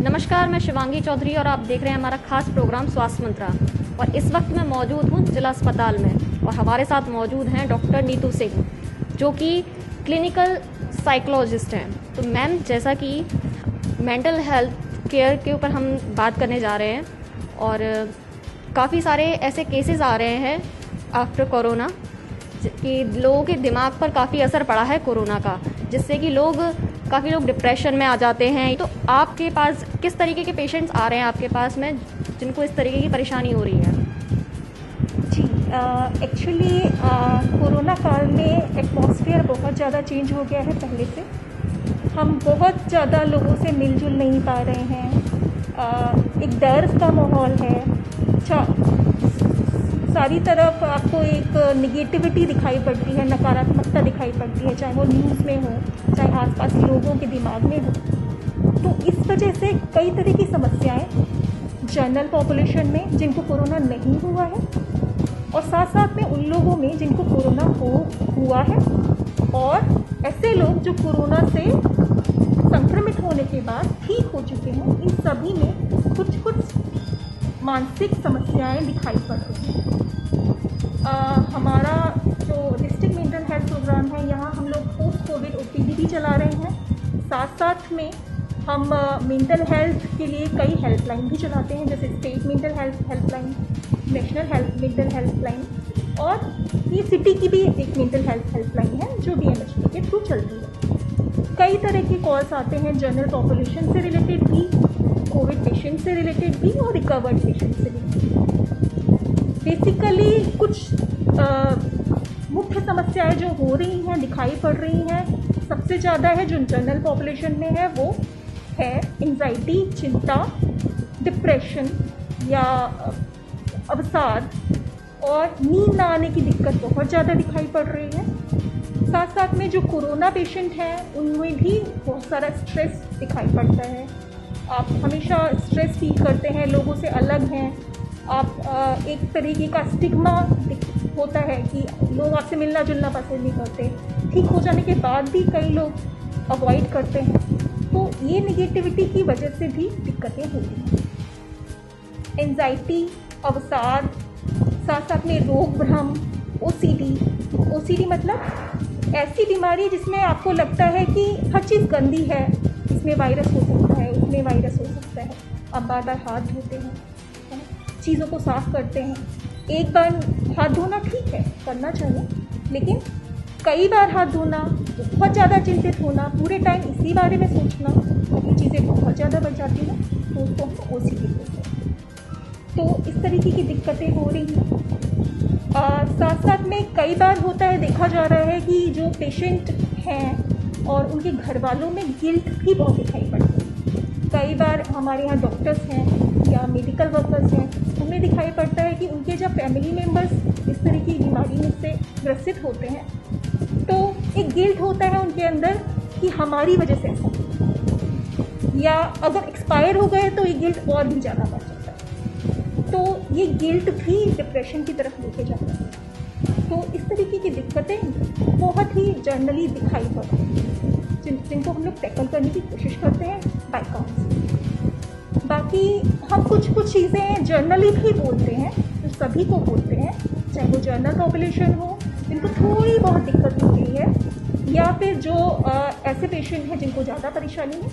नमस्कार, मैं शिवांगी चौधरी और आप देख रहे हैं हमारा खास प्रोग्राम स्वास्थ्य मंत्रा। और इस वक्त मैं मौजूद हूं जिला अस्पताल में और हमारे साथ मौजूद हैं डॉक्टर नीतू सिंह, जो कि क्लिनिकल साइकोलॉजिस्ट हैं। तो मैम, जैसा कि मेंटल हेल्थ केयर के ऊपर हम बात करने जा रहे हैं और काफ़ी सारे ऐसे केसेस आ रहे हैं आफ्टर कोरोना कि लोगों के दिमाग पर काफ़ी असर पड़ा है कोरोना का, जिससे कि काफ़ी लोग डिप्रेशन में आ जाते हैं। तो आपके पास किस तरीके के पेशेंट्स आ रहे हैं आपके पास में जिनको इस तरीके की परेशानी हो रही है? जी, एक्चुअली कोरोना काल में एटमॉस्फेयर बहुत ज़्यादा चेंज हो गया है पहले से। हम बहुत ज़्यादा लोगों से मिलजुल नहीं पा रहे हैं। एक डर का माहौल है। सारी तरफ आपको एक निगेटिविटी दिखाई पड़ती है, नकारात्मकता दिखाई पड़ती है, चाहे वो न्यूज़ में हो, चाहे आसपास के लोगों के दिमाग में हो। तो इस वजह से कई तरह की समस्याएं जनरल पॉपुलेशन में जिनको कोरोना नहीं हुआ है और साथ साथ में उन लोगों में जिनको कोरोना हुआ है और ऐसे लोग जो कोरोना से संक्रमित होने के बाद ठीक हो चुके हैं, इन सभी में कुछ मानसिक समस्याएं दिखाई पड़ रही हैं। हमारा जो डिस्ट्रिक्ट मेंटल हेल्थ प्रोग्राम है, यहाँ हम लोग पोस्ट कोविड OPD भी चला रहे हैं। साथ साथ में हम मेंटल हेल्थ के लिए कई हेल्पलाइन भी चलाते हैं, जैसे state mental health helpline, national mental helpline, और ये सिटी की भी एक मेंटल हेल्थ हेल्पलाइन है जो BMHP के थ्रू चलती है। कई तरह के कॉल्स आते हैं जनरल पॉपुलेशन से रिलेटेड भी, कोविड पेशेंट से रिलेटेड भी और रिकवर्ड पेशेंट से रिलेटेड। बेसिकली कुछ मुख्य समस्याएं जो हो रही हैं, दिखाई पड़ रही हैं, सबसे ज़्यादा है जो जनरल पॉपुलेशन में है वो है एंजाइटी, चिंता, डिप्रेशन या अवसाद, और नींद ना आने की दिक्कत बहुत ज़्यादा दिखाई पड़ रही है। साथ साथ में जो कोरोना पेशेंट हैं उनमें भी बहुत सारा स्ट्रेस दिखाई पड़ता है। आप हमेशा स्ट्रेस फील करते हैं, लोगों से अलग हैं आप, एक तरीके का स्टिग्मा होता है कि लोग आपसे मिलना जुलना पसंद नहीं करते। ठीक हो जाने के बाद भी कई लोग अवॉइड करते हैं। तो ये निगेटिविटी की वजह से भी दिक्कतें होती हैं। एंजाइटी, अवसाद, साथ साथ में रोग भ्रम, OCD मतलब ऐसी बीमारी जिसमें आपको लगता है कि हर चीज़ गंदी है, इसमें वायरस हो सकता है, उसमें वायरस हो सकता है। आप बार बार हाथ धोते हैं, चीज़ों को साफ करते हैं। एक बार हाथ धोना ठीक है, करना चाहिए, लेकिन कई बार हाथ धोना, बहुत ज़्यादा चिंतित होना, पूरे टाइम इसी बारे में सोचना, ये चीज़ें बहुत ज़्यादा बढ़ जाती हैं, तो उसको हम OCD बोलते हैं। तो इस तरीके की दिक्कतें हो रही हैं। साथ साथ में कई बार होता है, देखा जा रहा है कि जो पेशेंट हैं और उनके घर वालों में गिल्ट भी बहुत दिखाई पड़ती है। कई बार हमारे यहाँ डॉक्टर्स हैं या मेडिकल वर्कर्स हैं, उन्हें दिखाई पड़ता है कि उनके जब फैमिली मेम्बर्स इस तरह की बीमारी से ग्रसित होते हैं तो एक गिल्ट होता है उनके अंदर कि हमारी वजह से ऐसा हुआ, या अगर एक्सपायर हो गए तो ये गिल्ट और भी ज़्यादा बढ़ जाता है। तो ये गिल्ट भी डिप्रेशन की तरफ लेके जाता है। तो इस तरीके की दिक्कतें बहुत ही जनरली दिखाई पड़ रही हैं, जिनको हम लोग टैकल करने की कोशिश करते हैं बाय काउंसलिंग। बाकी हम कुछ चीज़ें जर्नली भी बोलते हैं, जो सभी को बोलते हैं, चाहे वो जनरल पॉपुलेशन हो जिनको थोड़ी बहुत दिक्कत हो रही है, या फिर जो ऐसे पेशेंट हैं जिनको ज़्यादा परेशानी है,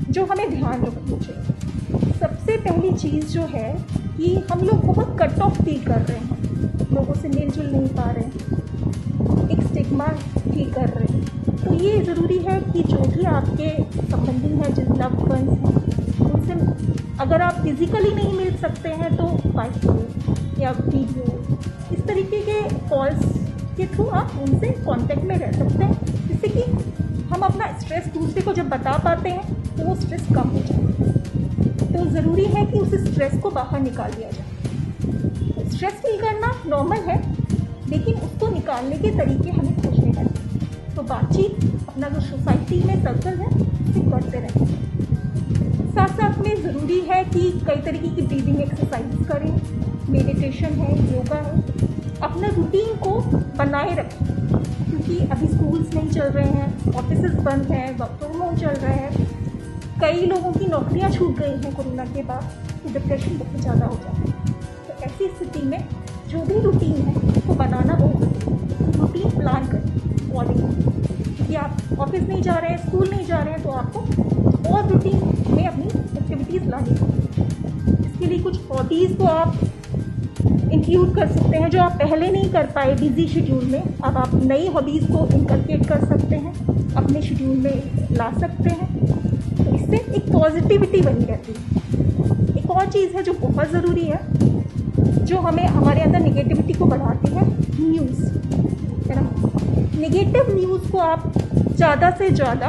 जो हमें ध्यान रखनी चाहिए। सबसे पहली चीज़ जो है कि हम लोग बहुत कट ऑफ फील कर रहे हैं, लोगों से मिलजुल नहीं पा रहे हैं, एक स्टिग्मा फील कर रहे हैं। तो ये ज़रूरी है कि जो भी आपके संबंधी हैं, जिन लव्ड वंस हैं, उनसे अगर आप फिज़िकली नहीं मिल सकते हैं तो बाय फोन या वीडियो, इस तरीके के कॉल्स के थ्रू आप उनसे कांटेक्ट में रह सकते हैं, जिससे कि हम अपना स्ट्रेस दूसरे को जब बता पाते हैं तो वो स्ट्रेस कम हो जाता है। तो ज़रूरी है कि उस स्ट्रेस को बाहर निकाल दिया जाए। स्ट्रेस फील करना नॉर्मल है, लेकिन उसको निकालने के तरीके हमें खोजने पड़ते। तो बातचीत अपना जो सोसाइटी में सर्कल है उसे करते रहें। साथ साथ में ज़रूरी है कि कई तरीके की ब्रीदिंग एक्सरसाइज करें, मेडिटेशन है, योगा है, अपना रूटीन को बनाए रखें, क्योंकि अभी स्कूल्स नहीं चल रहे हैं, ऑफिसेज बंद हैं, वर्क फ्रॉम होम चल रहा है। कई लोगों की नौकरियां छूट गई हैं कोरोना के बाद, तो डिप्रेशन बहुत ज़्यादा हो जाता है। तो ऐसी स्थिति में जो भी रूटीन है उसको बनाना बहुत ज़रूरी है। रूटीन प्लान करें अकॉर्डिंगली, क्योंकि आप ऑफिस नहीं जा रहे हैं, स्कूल नहीं जा रहे हैं, तो आपको और रूटीन में अपनी एक्टिविटीज़ लानी चाहिए। इसके लिए कुछ हॉबीज़ को आप इंक्लूड कर सकते हैं जो आप पहले नहीं कर पाए बिजी शेड्यूल में। अब आप नई हॉबीज़ को इनकलकेट कर सकते हैं, अपने शेड्यूल में ला सकते हैं, तो इससे एक पॉजिटिविटी बनी रहती है। एक और चीज़ है जो बहुत ज़रूरी है, जो हमें हमारे अंदर निगेटिविटी को बढ़ाती है, न्यूज़, है ना। निगेटिव न्यूज़ को आप ज़्यादा से ज़्यादा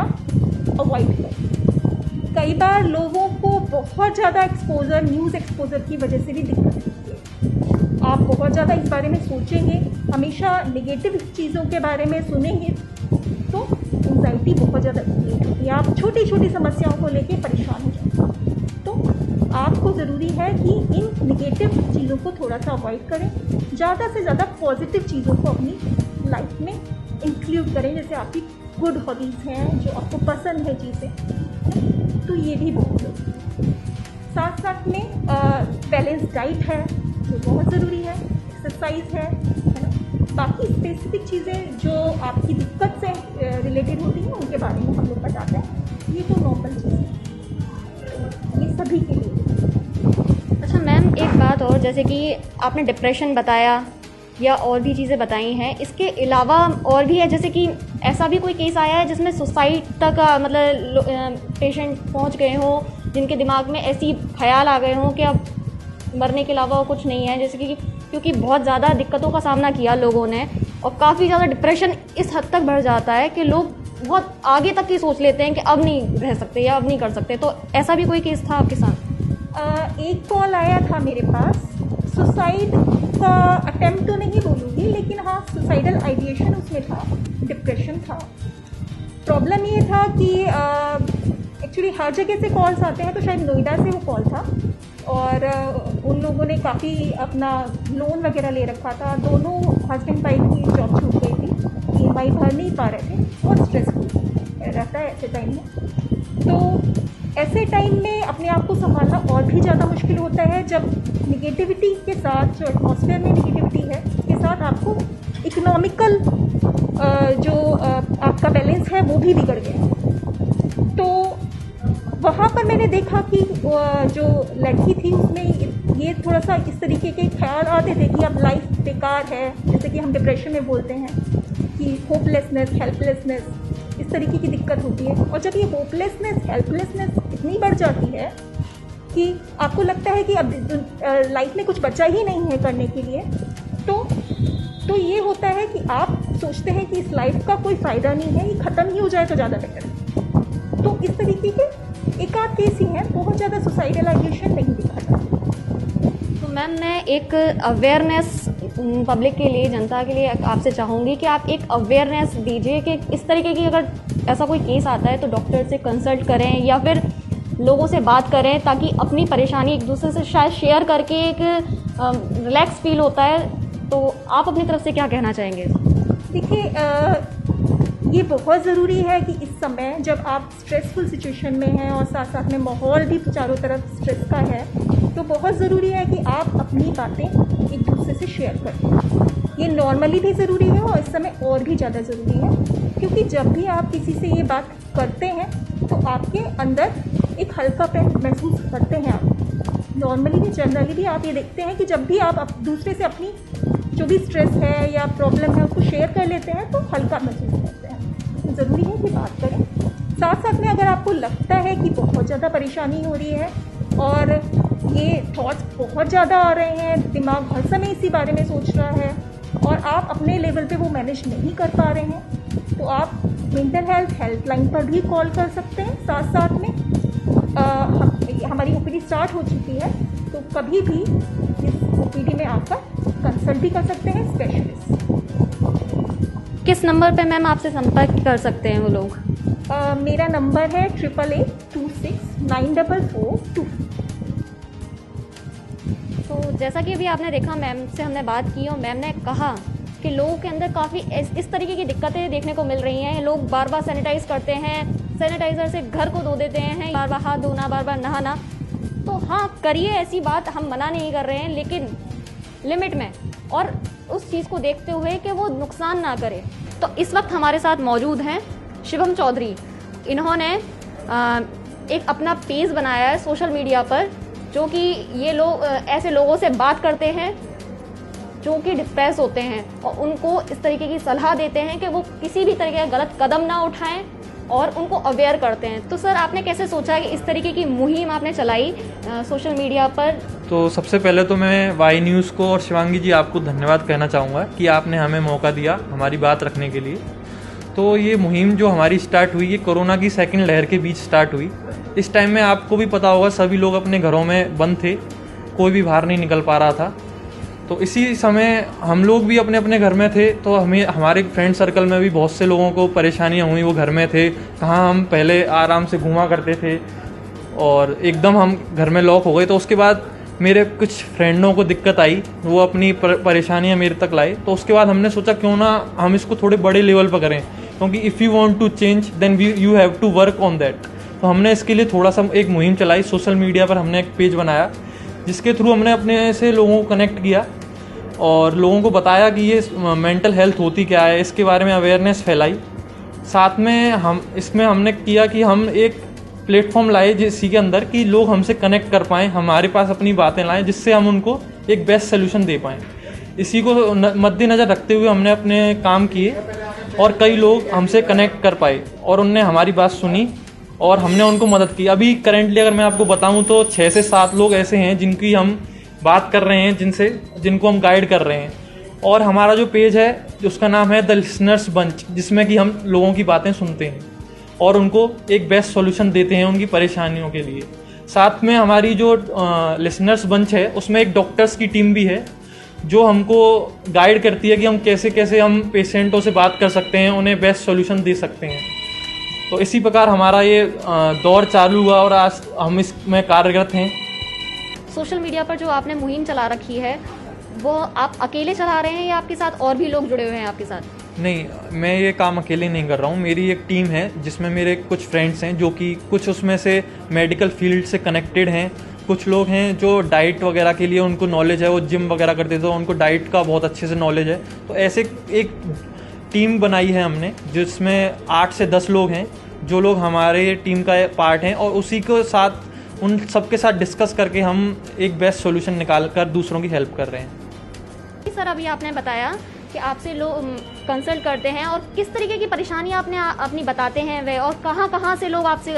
अवॉइड करें। कई बार लोगों को बहुत ज़्यादा एक्सपोजर, न्यूज़ एक्सपोजर की वजह से भी दिक्कत होती है। आप बहुत ज़्यादा इस बारे में सोचेंगे, हमेशा नेगेटिव चीज़ों के बारे में सुनेंगे, तो एंजाइटी बहुत ज़्यादा क्रिएट होती है। आप छोटी छोटी समस्याओं को लेके परेशान हो जाते हैं। तो आपको ज़रूरी है कि इन नेगेटिव चीज़ों को थोड़ा सा अवॉइड करें, ज़्यादा से ज़्यादा पॉजिटिव चीज़ों को अपनी लाइफ में इंक्लूड करें। जैसे आपकी गुड हॉबीज़ हैं, जो आपको पसंद है चीज़ें, तो ये भी बहुत ज़रूरी है। साथ साथ में बैलेंस डाइट है जो बहुत ज़रूरी है, एक्सरसाइज है ना। बाकी स्पेसिफिक चीज़ें जो आपकी दिक्कत से रिलेटेड होती हैं उनके बारे में हम लोग बताते हैं। ये तो नॉर्मल चीज़ है, ये सभी के लिए। अच्छा मैम, एक बात और, जैसे कि आपने डिप्रेशन बताया या और भी चीज़ें बताई हैं, इसके अलावा और भी है, जैसे कि ऐसा भी कोई केस आया है जिसमें सुसाइड तक मतलब पेशेंट पहुंच गए हों, जिनके दिमाग में ऐसी ख्याल आ गए हों कि अब मरने के अलावा कुछ नहीं है, जैसे कि क्योंकि बहुत ज़्यादा दिक्कतों का सामना किया लोगों ने, और काफ़ी ज़्यादा डिप्रेशन इस हद तक बढ़ जाता है कि लोग बहुत आगे तक की सोच लेते हैं कि अब नहीं रह सकते या अब नहीं कर सकते। तो ऐसा भी कोई केस था आपके साथ? एक कॉल आया था मेरे पास, सुसाइड का अटेम्प्ट तो नहीं बोलूँगी, लेकिन हाँ सुसाइडल आइडिएशन उसमें था, डिप्रेशन था। प्रॉब्लम ये था कि एक्चुअली हर जगह से कॉल्स आते हैं, तो शायद नोएडा से वो कॉल था, और उन लोगों ने काफ़ी अपना लोन वगैरह ले रखा था। दोनों हस्बैंड वाइफ की जॉब छूट गई थी, EMI भर नहीं पा रहे थे, बहुत स्ट्रेसफुल रहता है ऐसे टाइम में। तो ऐसे टाइम में अपने आप को संभालना और भी ज़्यादा मुश्किल होता है, जब निगेटिविटी के साथ, जो एटमॉस्फेयर में निगेटिविटी है, उसके साथ आपको इकोनॉमिकल जो आपका बैलेंस है वो भी बिगड़ गया। तो वहाँ पर मैंने देखा कि जो लड़की थी उसमें ये थोड़ा सा इस तरीके के ख्याल आते थे कि अब लाइफ बेकार है, जैसे कि हम डिप्रेशन में बोलते हैं कि होपलेसनेस, हेल्पलेसनेस, इस तरीके की दिक्कत होती है। और जब ये होपलेसनेस, हेल्पलेसनेस इतनी बढ़ जाती है कि आपको लगता है कि अब लाइफ में कुछ बचा ही नहीं है करने के लिए, तो ये होता है कि आप सोचते हैं कि इस लाइफ का कोई फ़ायदा नहीं है, ये ख़त्म ही हो जाए तो ज़्यादा बेटर है। तो इस तरीके के एक आध केस ही हैं, बहुत ज़्यादा सुसाइडल आइडिएशन नहीं दिखा जाता। तो मैम, मैं एक अवेयरनेस पब्लिक के लिए, जनता के लिए आपसे चाहूँगी कि आप एक अवेयरनेस दीजिए कि इस तरीके की अगर ऐसा कोई केस आता है तो डॉक्टर से कंसल्ट करें या फिर लोगों से बात करें, ताकि अपनी परेशानी एक दूसरे से शायद शेयर करके एक रिलैक्स फील होता है। तो आप अपनी तरफ से क्या कहना चाहेंगे? देखिए, ये बहुत ज़रूरी है कि इस समय जब आप स्ट्रेसफुल सिचुएशन में हैं और साथ साथ में माहौल भी चारों तरफ स्ट्रेस का है, तो बहुत ज़रूरी है कि आप अपनी बातें एक दूसरे से शेयर करें। ये नॉर्मली भी ज़रूरी है और इस समय और भी ज़्यादा ज़रूरी है, क्योंकि जब भी आप किसी से ये बात करते हैं तो आपके अंदर एक हल्कापन महसूस करते हैं। आप नॉर्मली भी, जनरली भी आप ये देखते हैं कि जब भी आप दूसरे से अपनी जो भी स्ट्रेस है या प्रॉब्लम है उसको शेयर कर लेते हैं तो हल्का महसूस करते हैं। तो ज़रूरी है कि बात करें। साथ साथ में अगर आपको लगता है कि बहुत ज़्यादा परेशानी हो रही है और ये थॉट्स बहुत ज़्यादा आ रहे हैं, दिमाग हर समय इसी बारे में सोच रहा है और आप अपने लेवल पे वो मैनेज नहीं कर पा रहे हैं, तो आप मेंटल हेल्थ हेल्पलाइन पर भी कॉल कर सकते हैं। साथ साथ में हमारी OPD स्टार्ट हो चुकी है, तो कभी भी इस OPD में आकर कंसल्ट भी कर सकते हैं स्पेशलिस्ट। किस नंबर पे मैम आपसे संपर्क कर सकते हैं वो लोग? मेरा नंबर है 8826944424। तो जैसा कि अभी आपने देखा, मैम से हमने बात की और मैम ने कहा कि लोगों के अंदर काफ़ी इस तरीके की दिक्कतें देखने को मिल रही हैं। लोग बार बार सैनिटाइज करते हैं, सैनिटाइज़र से घर को धो देते हैं, बार बार हाथ धोना, बार बार नहाना। तो हाँ, करिए, ऐसी बात हम मना नहीं कर रहे हैं, लेकिन लिमिट में और उस चीज़ को देखते हुए कि वो नुकसान ना करे। तो इस वक्त हमारे साथ मौजूद हैं शिवम चौधरी। इन्होंने एक अपना पेज बनाया है सोशल मीडिया पर, जो कि ये लोग ऐसे लोगों से बात करते हैं जो कि डिप्रेस होते हैं और उनको इस तरीके की सलाह देते हैं कि वो किसी भी तरीके का गलत कदम ना उठाएं और उनको अवेयर करते हैं। तो सर, आपने कैसे सोचा कि इस तरीके की मुहिम आपने चलाई सोशल मीडिया पर? तो सबसे पहले तो मैं वाई न्यूज़ को और शिवांगी जी आपको धन्यवाद कहना चाहूँगा कि आपने हमें मौका दिया हमारी बात रखने के लिए। तो ये मुहिम जो हमारी स्टार्ट हुई, ये कोरोना की सेकंड लहर के बीच स्टार्ट हुई। इस टाइम में आपको भी पता होगा, सभी लोग अपने घरों में बंद थे, कोई भी बाहर नहीं निकल पा रहा था। तो इसी समय हम लोग भी अपने अपने घर में थे, तो हमारे फ्रेंड सर्कल में भी बहुत से लोगों को परेशानियां हुई। वो घर में थे, कहाँ हम पहले आराम से घूमा करते थे और एकदम हम घर में लॉक हो गए। तो उसके बाद मेरे कुछ फ्रेंडों को दिक्कत आई, वो अपनी परेशानियां मेरे तक लाए। तो उसके बाद हमने सोचा क्यों ना हम इसको थोड़े बड़े लेवल पर करें, क्योंकि if you want to change then you have to work on that. तो हमने इसके लिए थोड़ा सा एक मुहिम चलाई। सोशल मीडिया पर हमने एक पेज बनाया, जिसके थ्रू हमने अपने से लोगों को कनेक्ट किया और लोगों को बताया कि ये मेंटल हेल्थ होती क्या है, इसके बारे में अवेयरनेस फैलाई। साथ में हमने किया कि हम एक प्लेटफॉर्म लाए जिसी के अंदर कि लोग हमसे कनेक्ट कर पाएँ, हमारे पास अपनी बातें लाएं, जिससे हम उनको एक बेस्ट सोल्यूशन दे पाएँ। इसी को मद्देनज़र रखते हुए हमने अपने काम किए और कई लोग हमसे कनेक्ट कर पाए और उनने हमारी बात सुनी और हमने उनको मदद की। अभी करेंटली अगर मैं आपको बताऊं तो 6 से 7 लोग ऐसे हैं जिनकी हम बात कर रहे हैं, जिनको हम गाइड कर रहे हैं। और हमारा जो पेज है उसका नाम है द लिसनर्स बंच, जिसमें कि हम लोगों की बातें सुनते हैं और उनको एक बेस्ट सॉल्यूशन देते हैं उनकी परेशानियों के लिए। साथ में हमारी जो लिसनर्स बंच है उसमें एक डॉक्टर्स की टीम भी है, जो हमको गाइड करती है कि हम कैसे कैसे हम पेशेंटों से बात कर सकते हैं, उन्हें बेस्ट सॉल्यूशन दे सकते हैं। तो इसी प्रकार हमारा ये दौर चालू हुआ और आज हम इसमें कार्यरत हैं। सोशल मीडिया पर जो आपने मुहिम चला रखी है, वो आप अकेले चला रहे हैं या आपके साथ और भी लोग जुड़े हुए हैं आपके साथ? नहीं, मैं ये काम अकेले नहीं कर रहा हूँ। मेरी एक टीम है जिसमें मेरे कुछ फ्रेंड्स हैं, जो कि कुछ उसमें से मेडिकल फील्ड से कनेक्टेड हैं, कुछ लोग हैं जो डाइट वगैरह के लिए उनको नॉलेज है, वो जिम वगैरह करते थे तो उनको डाइट का बहुत अच्छे से नॉलेज है। तो ऐसे एक टीम बनाई है हमने, जिसमें 8 से 10 लोग हैं, जो लोग हमारे टीम का पार्ट हैं और उसी के साथ उन सबके साथ डिस्कस करके हम एक बेस्ट सॉल्यूशन निकाल कर दूसरों की हेल्प कर रहे हैं। सर, अभी आपने बताया कि आपसे लोग कंसल्ट करते हैं और किस तरीके की परेशानी आपने अपनी बताते हैं वे, और कहाँ से लोग आपसे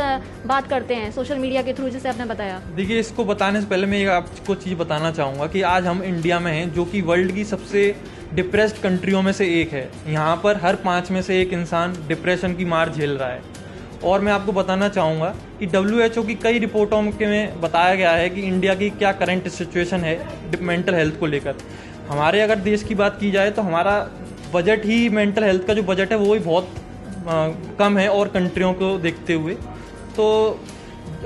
बात करते हैं सोशल मीडिया के थ्रू, जैसे आपने बताया? देखिए, इसको बताने से पहले मैं आपको चीज़ बताना चाहूँगा कि आज हम इंडिया में हैं, जो कि वर्ल्ड की सबसे डिप्रेस्ड कंट्रियों में से एक है। यहाँ पर हर 5 में से एक इंसान डिप्रेशन की मार झेल रहा है। और मैं आपको बताना चाहूँगा कि WHO की कई रिपोर्टों में बताया गया है कि इंडिया की क्या करंट सिचुएशन है मेंटल हेल्थ को लेकर। हमारे अगर देश की बात की जाए तो हमारा बजट ही, मेंटल हेल्थ का जो बजट है वो ही बहुत कम है और कंट्रियों को देखते हुए। तो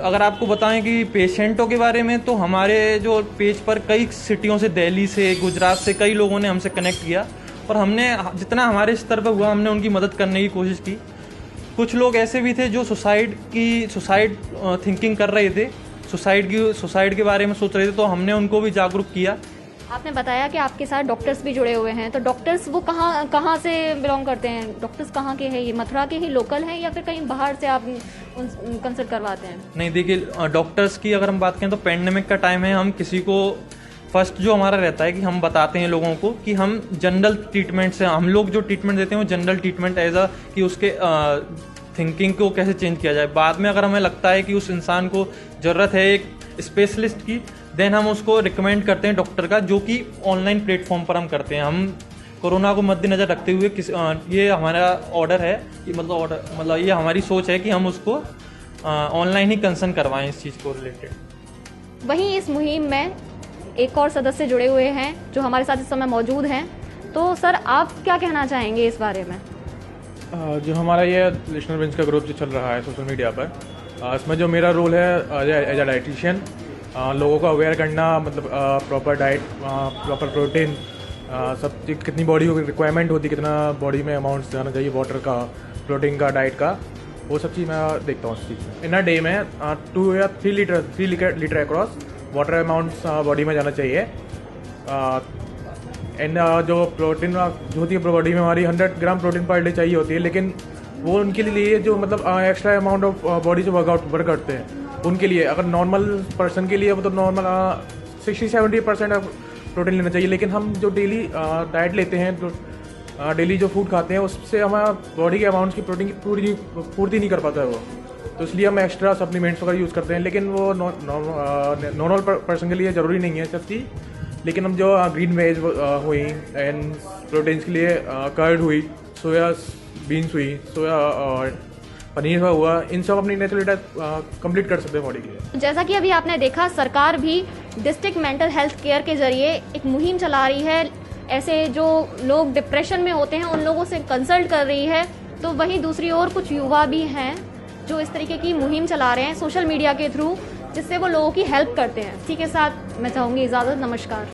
अगर आपको बताएं कि पेशेंटों के बारे में, तो हमारे जो पेज पर कई सिटियों से, दिल्ली से, गुजरात से कई लोगों ने हमसे कनेक्ट किया और हमने जितना हमारे स्तर पर हुआ हमने उनकी मदद करने की कोशिश की। कुछ लोग ऐसे भी थे जो सुसाइड थिंकिंग कर रहे थे, सुसाइड के बारे में सोच रहे थे, तो हमने उनको भी जागरूक किया। आपने बताया कि आपके साथ डॉक्टर्स भी जुड़े हुए हैं, तो डॉक्टर्स वो कहाँ से बिलोंग करते हैं? डॉक्टर्स कहाँ के हैं? ये मथुरा के ही लोकल हैं या फिर कहीं बाहर से आप कंसल्ट करवाते हैं? नहीं, देखिए, डॉक्टर्स की अगर हम बात करें तो पेंडेमिक का टाइम है, हम किसी को फर्स्ट जो हमारा रहता है कि हम बताते हैं लोगों को कि हम जनरल ट्रीटमेंट से, हम लोग जो ट्रीटमेंट देते हैं वो जनरल ट्रीटमेंट एज अ कि उसके थिंकिंग को कैसे चेंज किया जाए। बाद में अगर हमें लगता है कि उस इंसान को ज़रूरत है एक स्पेशलिस्ट की, देन हम उसको रिकमेंड करते हैं डॉक्टर का, जो कि ऑनलाइन प्लेटफॉर्म पर हम करते हैं। हम कोरोना को मद्देनज़र रखते हुए ये हमारा ऑर्डर है, मतलब ये हमारी सोच है कि हम उसको ऑनलाइन ही कंसर्न करवाएं इस चीज़ को रिलेटेड। वहीं इस मुहिम में एक और सदस्य जुड़े हुए हैं जो हमारे साथ इस समय मौजूद हैं। तो सर, आप क्या कहना चाहेंगे इस बारे में? जो हमारा ये लिसनर बेंच का ग्रुप जो चल रहा है सोशल मीडिया पर, इसमें जो मेरा रोल है एज अ डाइटिशियन, लोगों को अवेयर करना, मतलब प्रॉपर डाइट, प्रॉपर प्रोटीन, सब कितनी बॉडी को रिक्वायरमेंट होती है, कितना बॉडी में अमाउंट जाना चाहिए वाटर का, प्रोटीन का, डाइट का, वो सब चीज़ मैं देखता हूँ उस चीज़ में। इन अ डे में 2 या 3 litre across water amounts body में जाना चाहिए। एंड जो प्रोटीन जो होती है बॉडी में हमारी 100 ग्राम प्रोटीन पर डे चाहिए होती है, लेकिन वो उनके लिए जो मतलब एक्स्ट्रा अमाउंट ऑफ बॉडी जो वर्क करते हैं उनके लिए, अगर नॉर्मल पर्सन के लिए वो तो नॉर्मल 60-70% प्रोटीन लेना चाहिए। लेकिन हम जो डेली डाइट लेते हैं, जो डेली जो फूड खाते हैं, उससे हमारा बॉडी के अमाउंट्स की प्रोटीन की पूर्ति नहीं कर पाता है वो, तो इसलिए हम एक्स्ट्रा सप्लीमेंट्स वगैरह यूज़ करते हैं। लेकिन वो नॉर्मल पर्सन के लिए ज़रूरी नहीं है सब चीज़। लेकिन हम जो ग्रीन वेज हुई एंड प्रोटीन्स के लिए कर्ड हुई, सोया बीन्स हुई, सोया और पनीर हुआ, इन सब अपनी नेचुरल डाइट कंप्लीट कर सकते हैं बॉडी के लिए। जैसा कि अभी आपने देखा, सरकार भी डिस्ट्रिक्ट मेंटल हेल्थ केयर के जरिए एक मुहिम चला रही है। ऐसे जो लोग डिप्रेशन में होते हैं उन लोगों से कंसल्ट कर रही है। तो वहीं दूसरी ओर कुछ युवा भी हैं जो इस तरीके की मुहिम चला रहे हैं सोशल मीडिया के थ्रू, जिससे वो लोगों की हेल्प करते हैं। इसी के साथ मैं चाहूँगी इजाज़त। नमस्कार।